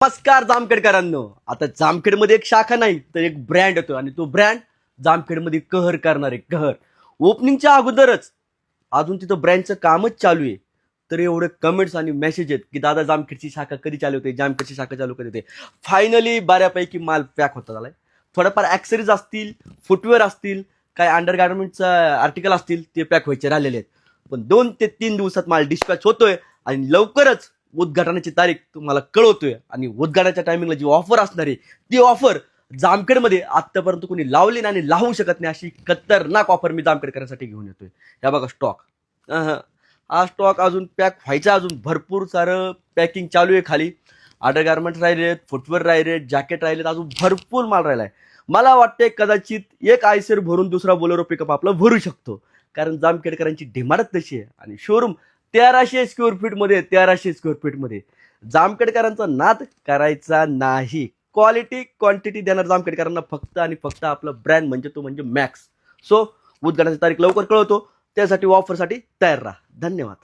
नमस्कार जामखेडकरांनो. आता जामखेडमध्ये एक शाखा नाही तर एक ब्रँड येतो आणि तो ब्रँड जामखेडमध्ये कहर करणारे कहर. ओपनिंगच्या अगोदरच अजून तिथं ब्रँडचं कामच चालू आहे, तर एवढे कमेंट्स आणि मेसेज आहेत की दादा जामखेडची शाखा कधी चालू होते, जामखेडची शाखा चालू कधी होते. फायनली बऱ्यापैकी माल पॅक होता झालाय. थोडाफार ॲक्सेसरीज असतील, फुटवेअर असतील, काय अंडर गार्मेंटचा आर्टिकल असतील ते पॅक व्हायचे राहिलेले आहेत. पण 2 ते 3 दिवसात माल डिस्पॅच होतोय आणि लवकरच उद्घाटनाची तारीख तुम्हाला कळवतोय. आणि उद्घाटनाच्या टायमिंगला जी ऑफर असणार आहे ती ऑफर जामखेडमध्ये आतापर्यंत कोणी लावली नाही आणि लावू शकत नाही अशी खतरनाक ऑफर मी जामखेडकरांसाठी घेऊन येतोय. या बघा स्टॉक. हा स्टॉक अजून पॅक व्हायचा, अजून भरपूर सारं पॅकिंग चालू आहे खाली. अंडर गार्मेंट राहिलेत, फुटवेअर राहिलेत, जॅकेट राहिलेत, अजून भरपूर माल राहिलाय. मला वाटते कदाचित एक आयसर भरून दुसरा बोलेरो पिकअप आपला भरू शकतो, कारण जामखेडकरांची डिमांडच तशी आहे. आणि शोरूम 1300 स्क्वेअर फीटमध्ये, 1300 स्क्वेअर फीटमध्ये. जामखेडकरांचा नाद करायचा नाही. क्वालिटी क्वांटिटी देणार जामखेडकरांना फक्त आणि फक्त आपलं ब्रँड म्हणजे तो म्हणजे मॅक्स. सो उद्घाटनाची तारीख लवकर कळवतो, त्यासाठी ऑफरसाठी तयार राहा. धन्यवाद.